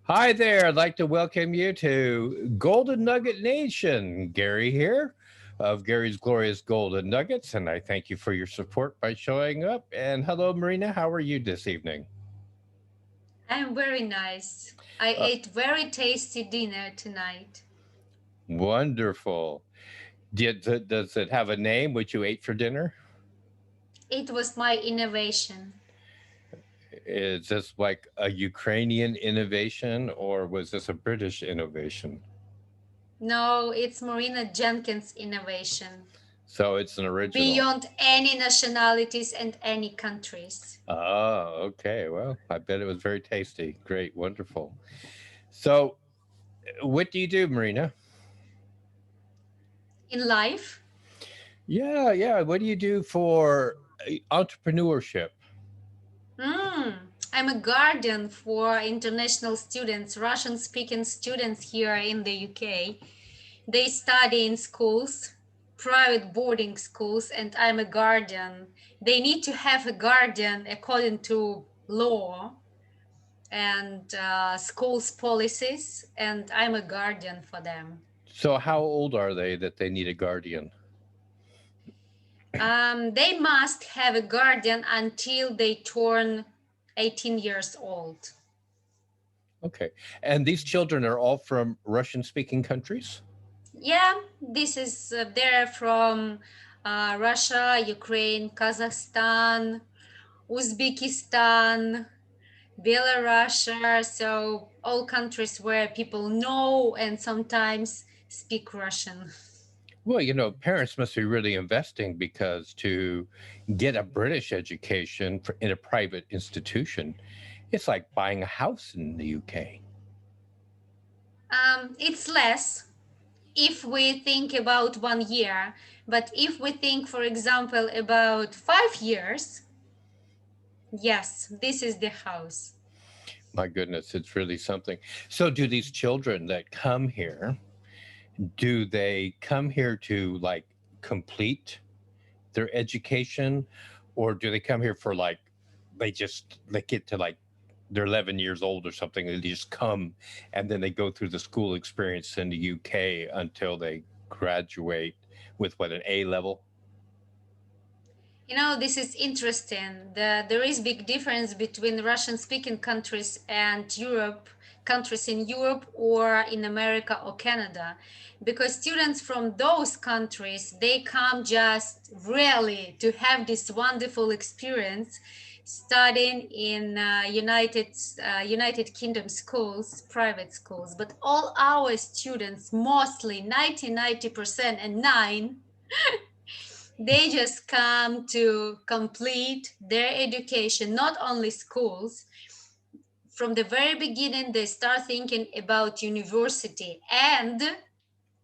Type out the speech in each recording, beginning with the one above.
Hi there. I'd like to welcome you to Golden Nugget Nation. Gary here of Gary's Glorious Golden Nuggets, and I thank you for your support by showing up. And hello, Maryna. How are you this evening? I'm very nice. I Uh, ate very tasty dinner tonight. Wonderful. Does it have a name, what you ate for dinner? It was my innovation. Is this like a Ukrainian innovation or was this a British innovation? No, it's Maryna Jenkins' innovation. So it's an original. Beyond any nationalities and any countries. Oh, okay. Well, I bet it was very tasty. Great, wonderful. So, what do you do, Marina? In life, Yeah. What do you do for entrepreneurship? mm, I'm a guardian for international students, Russian speaking students here in the UK. They study in schools, private boarding schools, and I'm a guardian. They need to have a guardian according to law and schools policies, and I'm a guardian for them. So, how old are they that they need a guardian? They must have a guardian until they turn 18 years old. Okay. And these children are all from Russian speaking countries? Yeah, this is they're from Russia, Ukraine, Kazakhstan, Uzbekistan, Belarus, so all countries where people know and sometimes speak Russian. Well, parents must be really investing because to get a British education in a private institution, it's like buying a house in the UK. It's less if we think about 1 year, but if we think, for example, about 5 years, yes, this is the house. My goodness, it's really something. So, do these children that come here, do they come here to like complete their education, or do they come here for like they get to like they're 11 years old or something, and they just come and then they go through the school experience in the UK until they graduate with what, an A level? This is interesting. There is big difference between Russian-speaking countries and countries in Europe or in America or Canada, because students from those countries, they come just really to have this wonderful experience studying in United Kingdom schools, private schools. But all our students, mostly 90% and nine, they just come to complete their education, not only schools. From the very beginning, they start thinking about university, and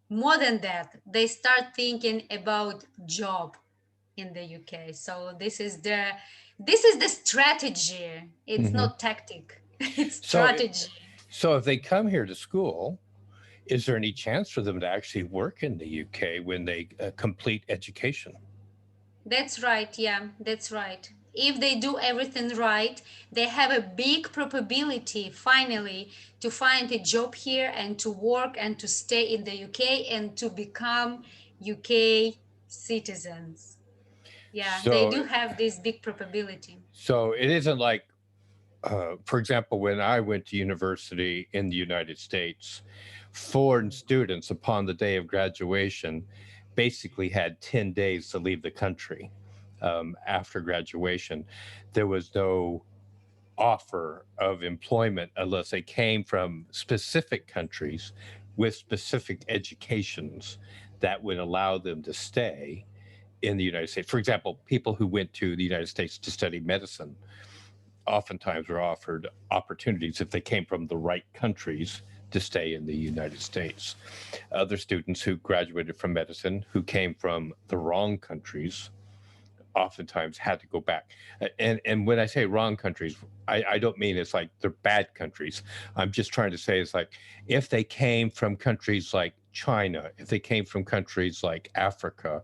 more than that, they start thinking about job in the UK. So this is the strategy. It's Hmm. not tactic. It's So, strategy. so if they come here to school, is there any chance for them to actually work in the UK when they complete education? That's right. Yeah, that's right. If they do everything right, they have a big probability finally to find a job here and to work and to stay in the UK and to become UK citizens. Yeah, they So, do have this big probability. so it isn't like, for example, when I went to university in the United States, foreign students upon the day of graduation basically had 10 days to leave the country after graduation. There was no offer of employment unless they came from specific countries with specific educations that would allow them to stay in the United States. For example, people who went to the United States to study medicine oftentimes were offered opportunities if they came from the right countries to stay in the United States. Other students who graduated from medicine who came from the wrong countries oftentimes had to go back. And when I say wrong countries, I don't mean it's like they're bad countries. I'm just trying to say it's like if they came from countries like China, if they came from countries like Africa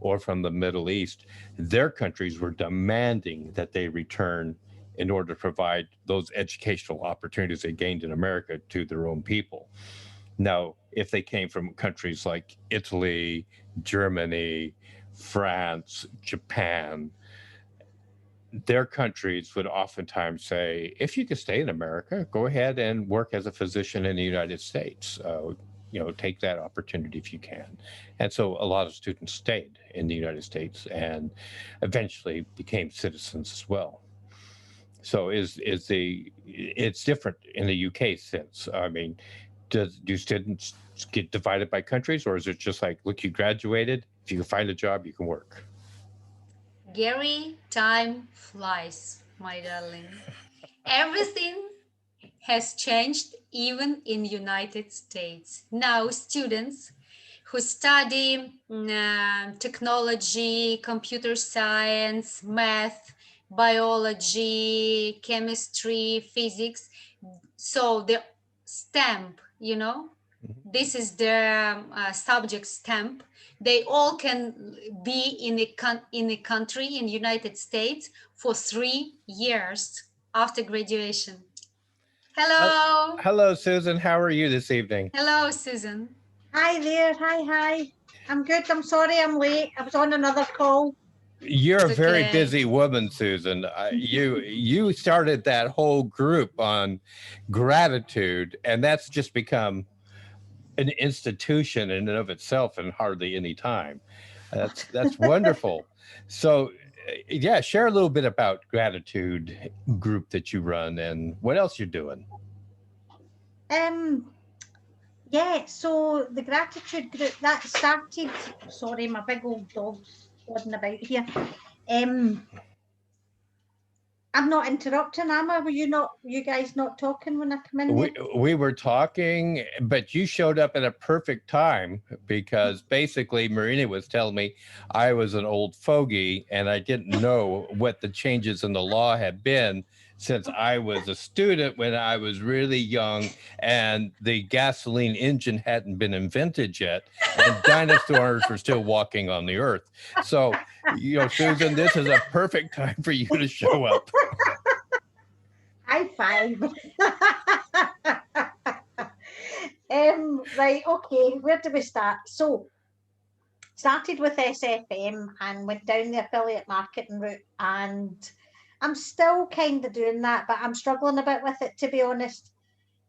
or from the Middle East, their countries were demanding that they return in order to provide those educational opportunities they gained in America to their own people. Now, if they came from countries like Italy, Germany, France, Japan, their countries would oftentimes say, if you could stay in America, go ahead and work as a physician in the United States. Take that opportunity if you can. And so a lot of students stayed in the United States and eventually became citizens as well. So it's different in the UK sense. I mean, do students get divided by countries, or is it just like, look, you graduated, if you can find a job, you can work? Gary, time flies, my darling. Everything has changed even in United States. Now students who study technology, computer science, math, biology, chemistry, physics, so the stamp, this is the subject stamp. They all can be in a country in United States for 3 years after graduation. Hello. Hello, Susan. How are you this evening? Hello, Susan. Hi there. Hi. I'm good. I'm sorry I'm late. I was on another call. You're It's a very okay. busy woman, Susan. You started that whole group on gratitude, and that's just become an institution in and of itself in hardly any time. That's wonderful. So, yeah, share a little bit about gratitude group that you run and what else you're doing. Yeah, so the gratitude group that started, sorry, my big old dog's plodding about here. I'm not interrupting, am I? Were you guys not talking when I come in there? We were talking, but you showed up at a perfect time because basically Maryna was telling me I was an old fogey and I didn't know what the changes in the law had been since I was a student when I was really young and the gasoline engine hadn't been invented yet and dinosaurs were still walking on the earth. So, Susan, this is a perfect time for you to show up. High five. Right, okay, where do we start? So, started with SFM and went down the affiliate marketing route, and I'm still kind of doing that, but I'm struggling a bit with it, to be honest.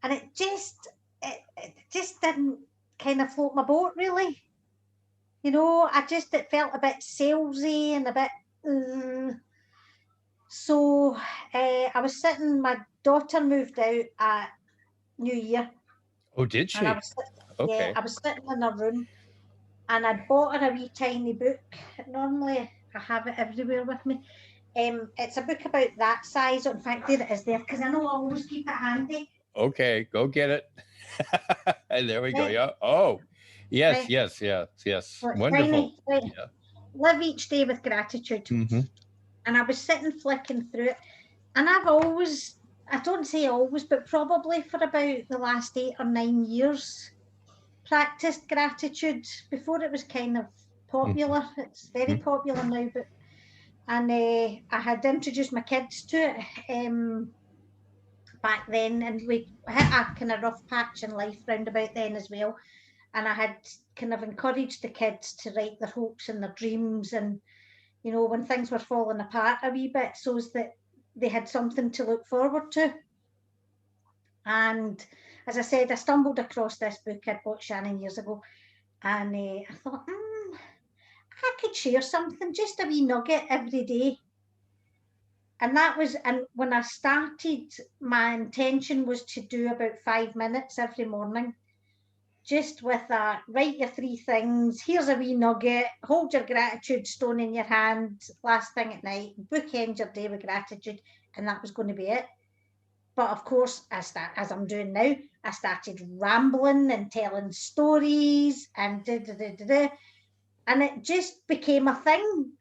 And it just didn't kind of float my boat, really. It felt a bit salesy and a bit. So I was sitting, my daughter moved out at New Year. Oh, did she? And okay. I was sitting in her room and I'd bought her a wee tiny book. Normally I have it everywhere with me. It's a book about that size. In fact, there it is there, because I know I always keep it handy. Okay, go get it. And there we go. Yeah. Oh, yes, Right. yes. So Wonderful. Tiny, yeah. Live each day with gratitude. Mm-hmm. And I was sitting flicking through it. And I've always, I don't say always, but probably for about the last 8 or 9 years, practiced gratitude. Before it was kind of popular. Mm-hmm. It's very popular now, but I had introduced my kids to it back then, and we hit a kind of rough patch in life round about then as well. And I had kind of encouraged the kids to write their hopes and their dreams, and when things were falling apart a wee bit, so that they had something to look forward to. And as I said, I stumbled across this book I'd bought Shannon years ago, and I thought, I could share something, just a wee nugget every day. And when I started, my intention was to do about 5 minutes every morning, just with write your 3 things, here's a wee nugget, hold your gratitude stone in your hand, last thing at night, bookend your day with gratitude, and that was going to be it. But of course, as I'm doing now, I started rambling and telling stories and and it just became a thing.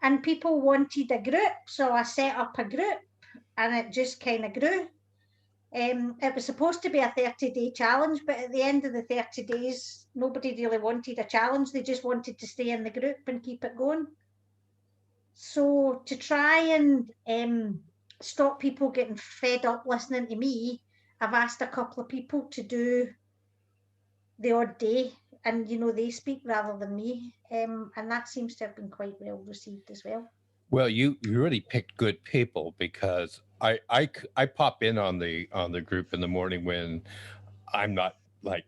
And people wanted a group, so I set up a group, and it just kind of grew. It was supposed to be a 30-day challenge, but at the end of the 30 days, nobody really wanted a challenge. They just wanted to stay in the group and keep it going. So to try and stop people getting fed up listening to me, I've asked a couple of people to do the odd day, and they speak rather than me, and that seems to have been quite well received as well. Well, you really picked good people, because I pop in on the group in the morning when I'm not like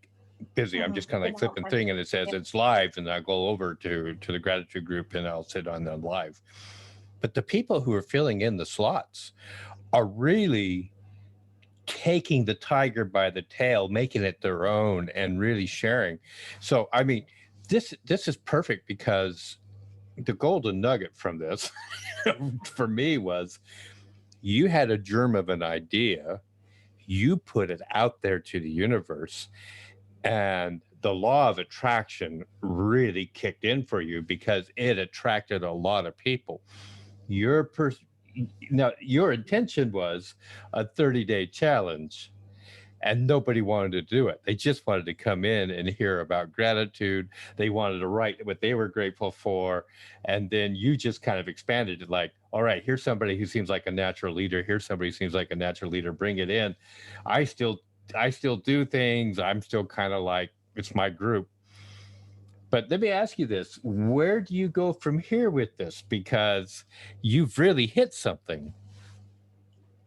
busy. I'm just kind of like flipping thing, and it says it's live, and I go over to the gratitude group and I'll sit on the live. But the people who are filling in the slots are really taking the tiger by the tail, making it their own, and really sharing. So I mean, this is perfect, because the golden nugget from this for me was, you had a germ of an idea, you put it out there to the universe, and the law of attraction really kicked in for you, because it attracted a lot of people. Your Now, your intention was a 30-day challenge, and nobody wanted to do it. They just wanted to come in and hear about gratitude. They wanted to write what they were grateful for. And then you just kind of expanded it, like, all right, here's somebody who seems like a natural leader. Here's somebody who seems like a natural leader. Bring it in. I still do things. I'm still kind of like, it's my group. But let me ask you this. Where do you go from here with this? Because you've really hit something.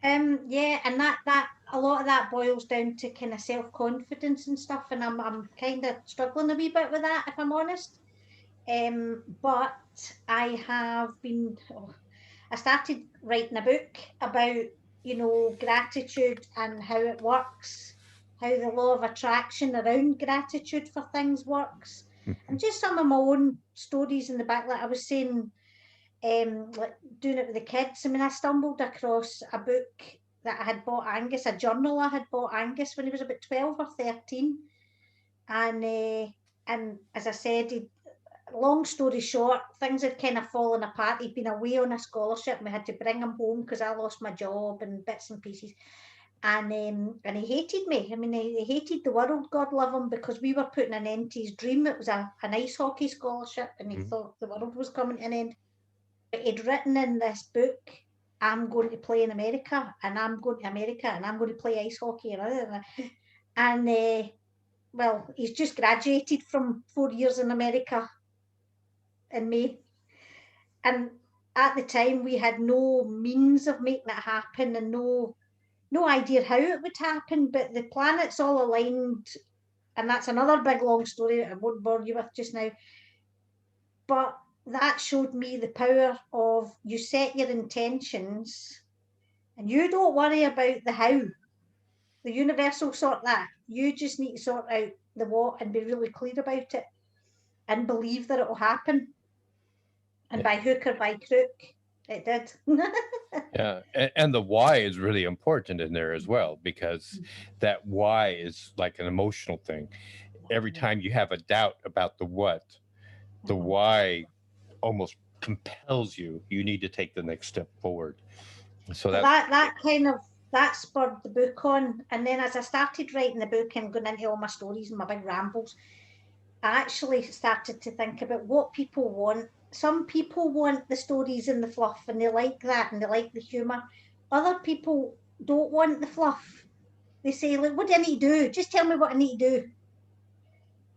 Yeah, and that a lot of that boils down to kind of self-confidence and stuff, and I'm kind of struggling a wee bit with that, if I'm honest. But I have been. I started writing a book about gratitude and how it works, how the law of attraction around gratitude for things works, and just some of my own stories in the back. Like I was saying, like doing it with the kids. I mean, I stumbled across a book that I had bought Angus, a journal I had bought Angus when he was about 12 or 13. And as I said, long story short, things had kind of fallen apart. He'd been away on a scholarship and we had to bring him home because I lost my job and bits and pieces. And he hated me. I mean, he hated the world, God love him, because we were putting an end to his dream. It was an ice hockey scholarship, and he thought the world was coming to an end. He'd written in this book, I'm going to play in America, and I'm going to America, and I'm going to play ice hockey. And well, he's just graduated from 4 years in America in May. And at the time, we had no means of making it happen, and no idea how it would happen, but the planets all aligned. And that's another big long story that I won't bore you with just now. But that showed me the power of, you set your intentions and you don't worry about the how. The universe will sort that. You just need to sort out the what and be really clear about it and believe that it will happen. And by hook or by crook, it did. Yeah, and the why is really important in there as well, because that why is like an emotional thing. Every time you have a doubt about the what, the why almost compels you. You need to take the next step forward. So that spurred the book on. And then as I started writing the book and going into all my stories and my big rambles, I actually started to think about what people want. Some people want the stories and the fluff, and they like that, and they like the humour. Other people don't want the fluff. They say, like, what do I need to do? Just tell me what I need to do.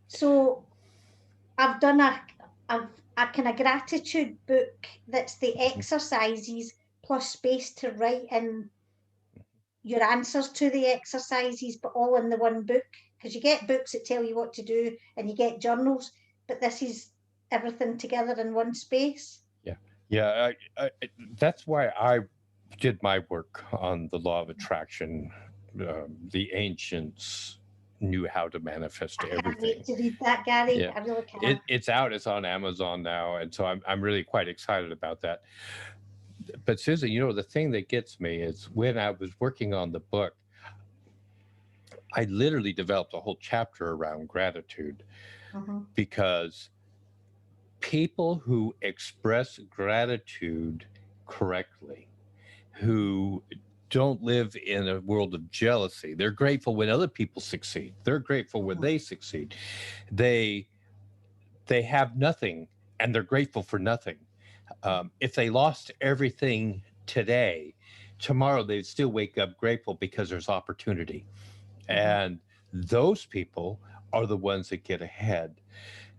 So I've done a kind of gratitude book that's the exercises plus space to write in your answers to the exercises, but all in the one book. Because you get books that tell you what to do, and you get journals, but this is everything together in one space. Yeah. That's why I did my work on the law of attraction. The ancients knew how to manifest everything. I can't wait to read that, Gary. Yeah. I really can't. It's out. It's on Amazon now, and so I'm really quite excited about that. But Susan, the thing that gets me is, when I was working on the book, I literally developed a whole chapter around gratitude, because people who express gratitude correctly, who don't live in a world of jealousy, they're grateful when other people succeed. They're grateful when they succeed. They have nothing, and they're grateful for nothing. If they lost everything today, tomorrow they'd still wake up grateful because there's opportunity. And those people are the ones that get ahead.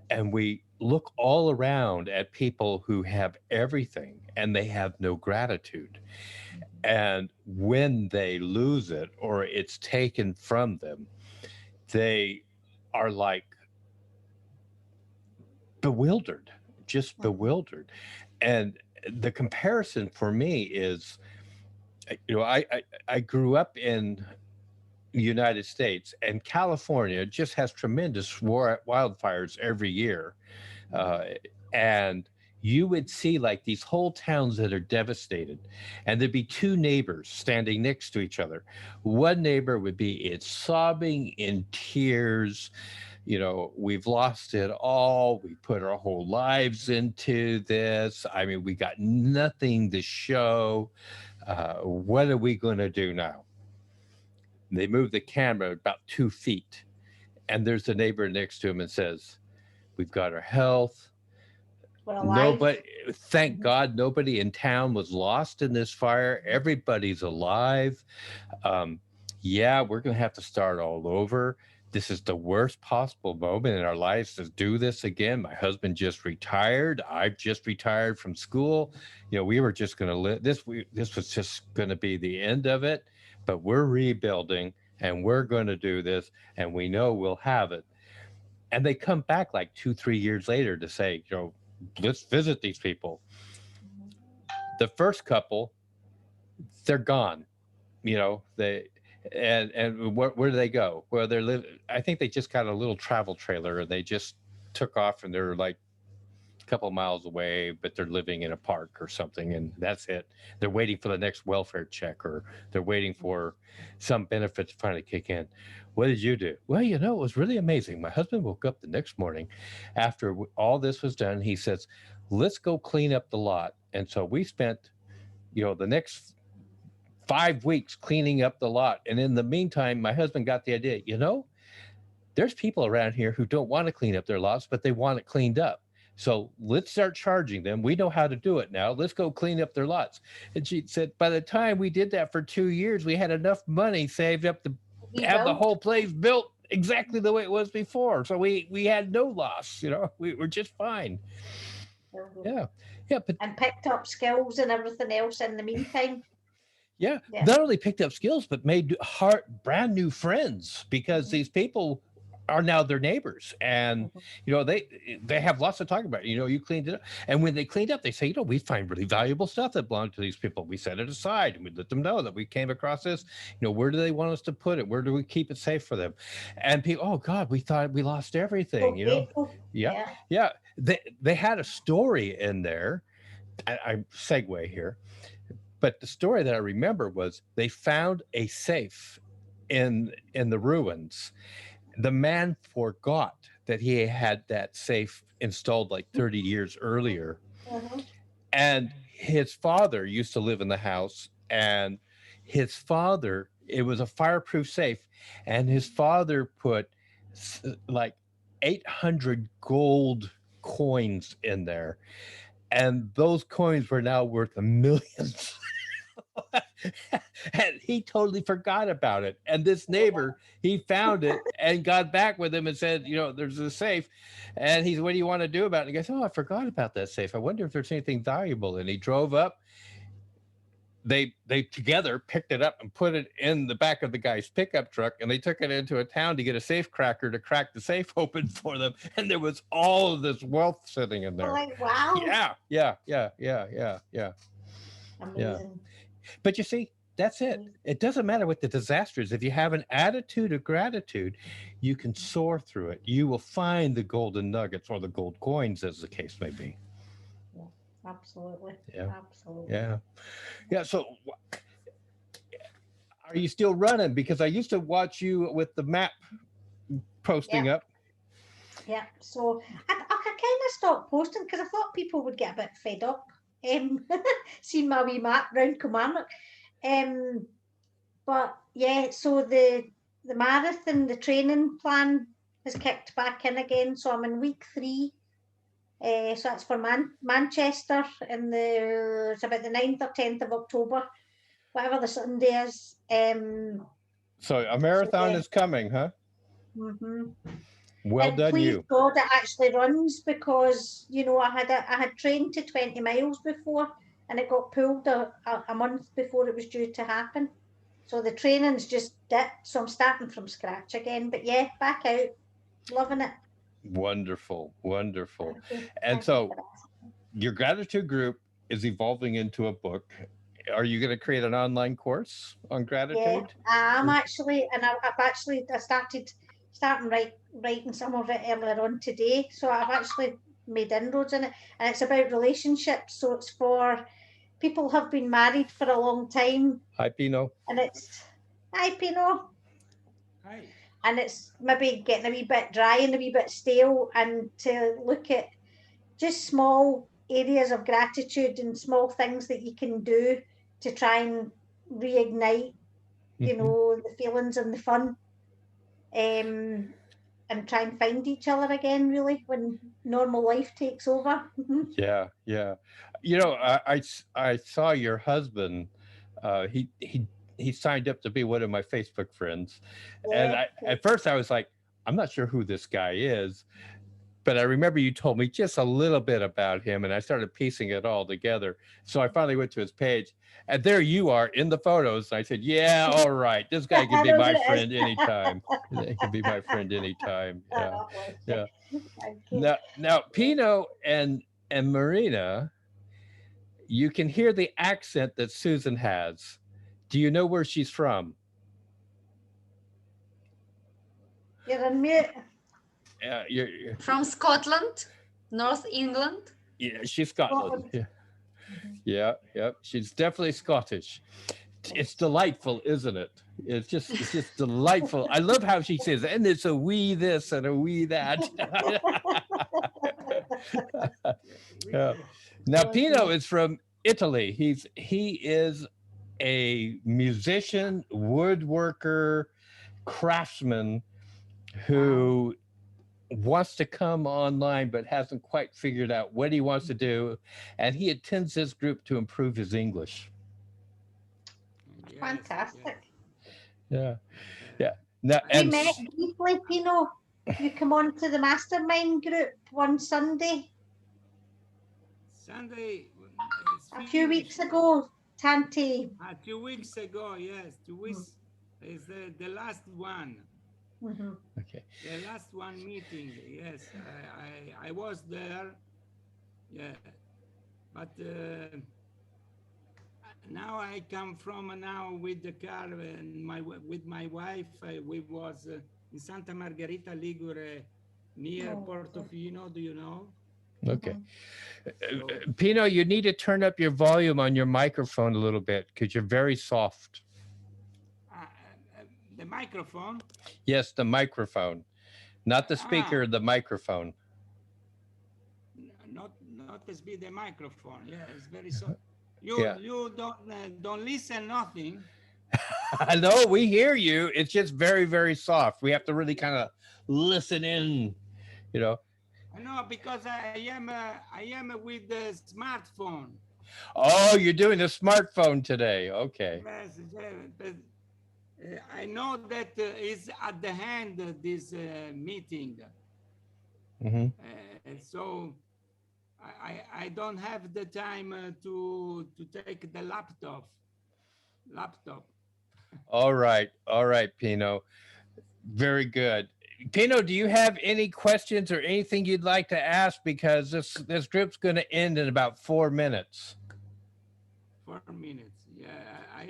And we look all around at people who have everything and they have no gratitude. And when they lose it or it's taken from them, they are like bewildered, just bewildered. And the comparison for me is, I grew up in the United States, and California just has tremendous wildfires every year. Uh, and you would see like these whole towns that are devastated, and there'd be two neighbors standing next to each other. One neighbor would be it's sobbing in tears, we've lost it all. We put our whole lives into this. I mean, we got nothing to show. What are we going to do now? And they move the camera about 2 feet, and there's the neighbor next to him and says, we've got our health. Nobody, thank God, nobody in town was lost in this fire. Everybody's alive. Yeah, we're going to have to start all over. This is the worst possible moment in our lives to do this again. My husband just retired. I've just retired from school. We were just going to live this. This was just going to be the end of it, but we're rebuilding and we're going to do this, and we know we'll have it. And they come back like 2-3 years later to say, let's visit these people. The first couple, they're gone. They and where do they go? Well, I think they just got a little travel trailer and they just took off, and they're like a couple miles away, but they're living in a park or something, and that's it. They're waiting for the next welfare check, or they're waiting for some benefit to finally kick in. What did you do? Well, it was really amazing. My husband woke up the next morning after all this was done. He says, let's go clean up the lot. And so we spent, the next 5 weeks cleaning up the lot. And in the meantime, my husband got the idea, there's people around here who don't want to clean up their lots, but they want it cleaned up. So let's start charging them. We know how to do it now. Let's go clean up their lots. And she said, by the time we did that for 2 years, we had enough money saved up to have the whole place built exactly the way it was before. So we had no loss, we were just fine. Yeah. But and picked up skills and everything else in the meantime. Yeah, not only picked up skills, but made brand new friends, because these people are now their neighbors, and they have lots to talk about. You cleaned it up, and when they cleaned up, they say, we find really valuable stuff that belonged to these people. We set it aside, and we let them know that we came across this. Where do they want us to put it? Where do we keep it safe for them? And people, oh God, we thought we lost everything. Yeah. They had a story in there. I segue here. But the story that I remember was they found a safe in the ruins. The man forgot that he had that safe installed like 30 years earlier. And his father used to live in the house, and it was a fireproof safe, and his father put like 800 gold coins in there. And those coins were now worth millions. And he totally forgot about it. And this neighbor, he found it and got back with him and said, there's a safe. And he's, what do you want to do about it? And he goes, oh, I forgot about that safe. I wonder if there's anything valuable. And he drove up. They together picked it up and put it in the back of the guy's pickup truck, and they took it into a town to get a safe cracker to crack the safe open for them. And there was all of this wealth sitting in there. Like, wow. Yeah. Amazing. Yeah. But you see, that's it. It doesn't matter what the disaster is. If you have an attitude of gratitude, you can soar through it. You will find the golden nuggets, or the gold coins, as the case may be. Yeah, absolutely. Yeah. Absolutely. Yeah. So are you still running? Because I used to watch you with the map posting up. Yeah. So I kind of stopped posting because I thought people would get a bit fed up. Seeing my wee map round Kilmarnock. But yeah, so the marathon, the training plan has kicked back in again. So I'm in week 3. So that's for Manchester, it's about the 9th or 10th of October. whatever the Sunday is. So a So marathon yeah. is coming, huh? hmm Well And done, please you. God, it actually runs, because I had trained to 20 miles before, and it got pulled a month before it was due to happen. So the training's just dipped. So I'm starting from scratch again. But yeah, back out, loving it. Wonderful, wonderful. Thank you. And Thank you for so your gratitude group is evolving into a book. Are you going to create an online course on Yeah, gratitude? I am actually, and I started writing some of it earlier on today. So I've actually made inroads in it, and it's about relationships. So it's for people who have been married for a long time, Hi, Pino. and it's hi Pino, Hi. and it's maybe getting a wee bit dry and a wee bit stale, and to look at just small areas of gratitude and small things that you can do to try and reignite, Mhm. the feelings and the fun, um, and try and find each other again, really, when normal life takes over. Yeah, yeah. I saw your husband. He signed up to be one of my Facebook friends, and Yeah, at first I was like, I'm not sure who this guy is, but I remember you told me just a little bit about him, and I started piecing it all together. So I finally went to his page, and there you are in the photos. I said, "Yeah, all right, this guy can be that's my what it is. friend anytime. He can be my friend anytime." Yeah, Oh, bless you. yeah. Thank you. Now, Yeah. Pino and Maryna, you can hear the accent that Susan has. Do you know where she's from? You're on mute. From Scotland, North England. Yeah, she's Scotland. Scotland. Yeah, Mhm. yeah, yeah. She's definitely Scottish. It's Yes. delightful, isn't it? It's just delightful. I love how she says, and it's a wee this and a wee that. Yeah. Now Oh, Pino dear. is from Italy. He is a musician, woodworker, craftsman Wow. who wants to come online but hasn't quite figured out what he wants to do, and he attends this group to improve his English. Yes, yes, Fantastic. Yeah, yes. yeah. Now We and met briefly, Pino. You come on to the mastermind group one Sunday Sunday is a few finished. weeks ago, Tanti. 2 weeks ago, yes, 2 weeks is the last one. Mm-hmm. okay. The last one meeting, yes, I was there, yeah, but now I come from now with the car and with my wife. We was in Santa Margherita Ligure, near Oh, Portofino. Do you know? Okay. mm-hmm. So Pino, you need to turn up your volume on your microphone a little bit because you're very soft. the microphone. Yes, the microphone, not the Ah, speaker, the microphone. not as be the microphone. Yeah, it's very so. You Yeah. you don't listen nothing. I know we hear you. It's just very, very soft. We have to really kind of listen in, you know. I know because I am with the smartphone. Oh, you're doing a smartphone today. Okay. Yes, but, I know that is at the hand this meeting, Hmm. so I don't have the time to take the laptop. All right, Pino. Very good. Pino, do you have any questions or anything you'd like to ask? Because this group's going to end in about 4 minutes. 4 minutes. Yeah, I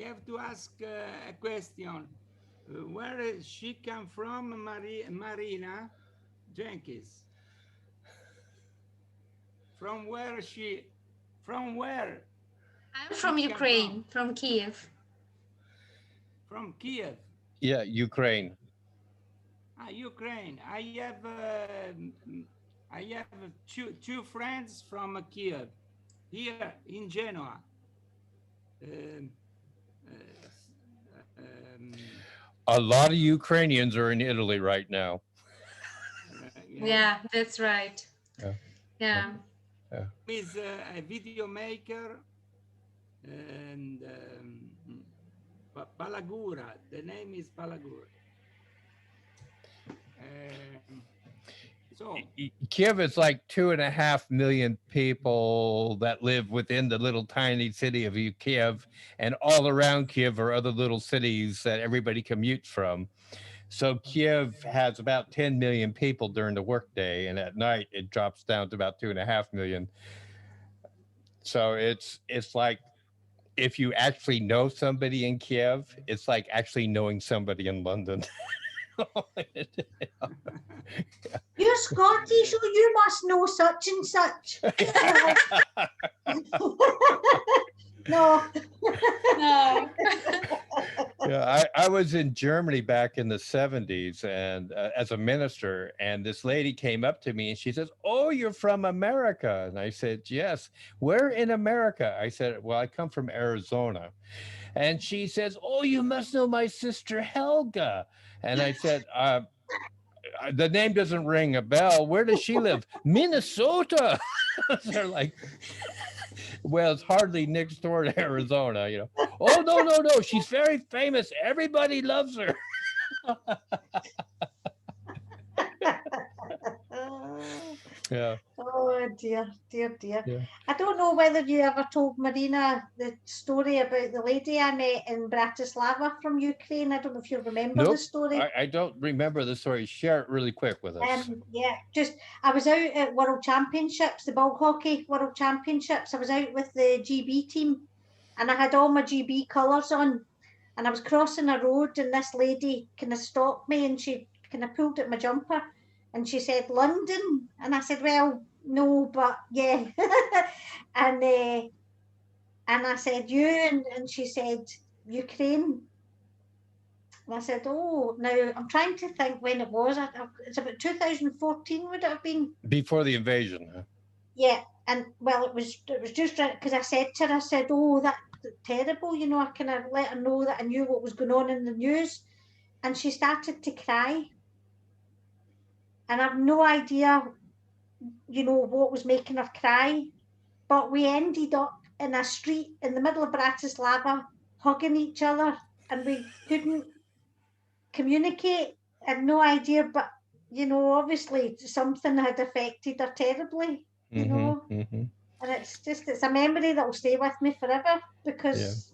have to ask a question. Where is she come from, Maryna Jenkins? From where she? From where I'm she from come from? Ukraine, from Kiev. From Kiev. Yeah, Ukraine. Ukraine. I have two friends from Kiev here in Genoa. Um, uh, um, A lot of Ukrainians are in Italy right now. yeah. Yeah, that's right. Yeah. Yeah. Yeah. Is a video maker. and Palagura. The name is Palagura. So Kiev is like 2.5 million people that live within the little tiny city of Kiev, and all around Kiev are other little cities that everybody commutes from. So Kiev has about 10 million people during the workday, and at night it drops down to about 2.5 million. So it's like if you actually know somebody in Kiev, it's like actually knowing somebody in London. You're Scottish, so you must know such and such. No. No. Yeah, I was in Germany back in the 70s and as a minister, and this lady came up to me and she says, "Oh, you're from America." And I said, "Yes." "Where in America?" I said, "Well, I come from Arizona." And she says, "Oh, you must know my sister Helga." And I said, "The name doesn't ring a bell. Where does she live?" "Minnesota." They're like, "Well, it's hardly next door to Arizona, you know." "Oh, no. She's very famous. Everybody loves her." Yeah. Oh dear. Yeah. I don't know whether you ever told Maryna the story about the lady I met in Bratislava from Ukraine. I don't know if you remember the Nope. story. I don't remember the story. Share it really quick with us. Yeah, just I was out at World Championships, the ball hockey World Championships. I was out with the GB team, and I had all my GB colours on, and I was crossing a road, and this lady kind of stopped me, and she kind of pulled at my jumper, and she said London, and I said, "Well, no, but yeah," and I said you, and she said Ukraine. And I said, "Oh, now I'm trying to think when it was. It's about 2014, would it have been?" Before the invasion. Huh? Yeah, and well, it was just right because I said to her, I said, "Oh, that's terrible," you know. I kind of let her know that I knew what was going on in the news, and she started to cry, and I've no idea, you know, what was making her cry, but we ended up in a street in the middle of Bratislava, hugging each other, and we couldn't communicate. I had no idea, but you know, obviously something had affected her terribly, you know. Mm-hmm. And it's a memory that will stay with me forever because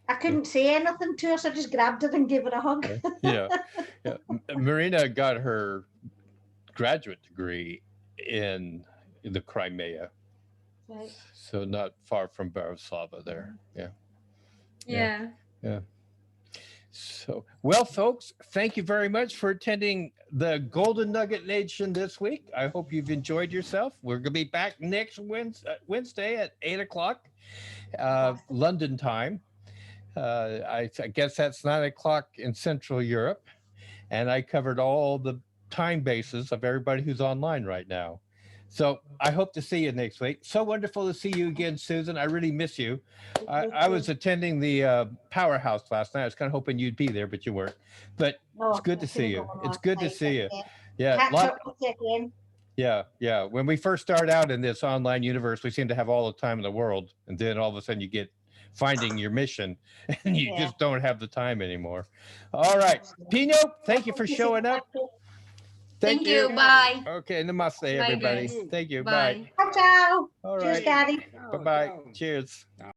I couldn't say anything to her, so I just grabbed her and gave her a hug. Yeah. Maryna got her graduate degree in the Crimea, Right. so not far from Bratislava there. Yeah. So, well, folks, thank you very much for attending the Golden Nugget Nation this week. I hope you've enjoyed yourself. We're going to be back next Wednesday at 8 o'clock London time. I guess that's 9 o'clock in Central Europe. And I covered all the time bases of everybody who's online right now. So I hope to see you next week. So wonderful to see you again, Susan. I really miss you. I was attending the Powerhouse last night. I was kind of hoping you'd be there, but you weren't. But it's good to see you. It's good to see you. Yeah. Catch up with you again. Yeah. When we first start out in this online universe, we seem to have all the time in the world. And then all of a sudden you get finding your mission and you just don't have the time anymore. All right. Pino, thank you for showing up. Thank you. Bye. Okay. Namaste, everybody. Guys. Thank you. Bye. Ciao. All Cheers, right. Daddy. Bye-bye. Cheers.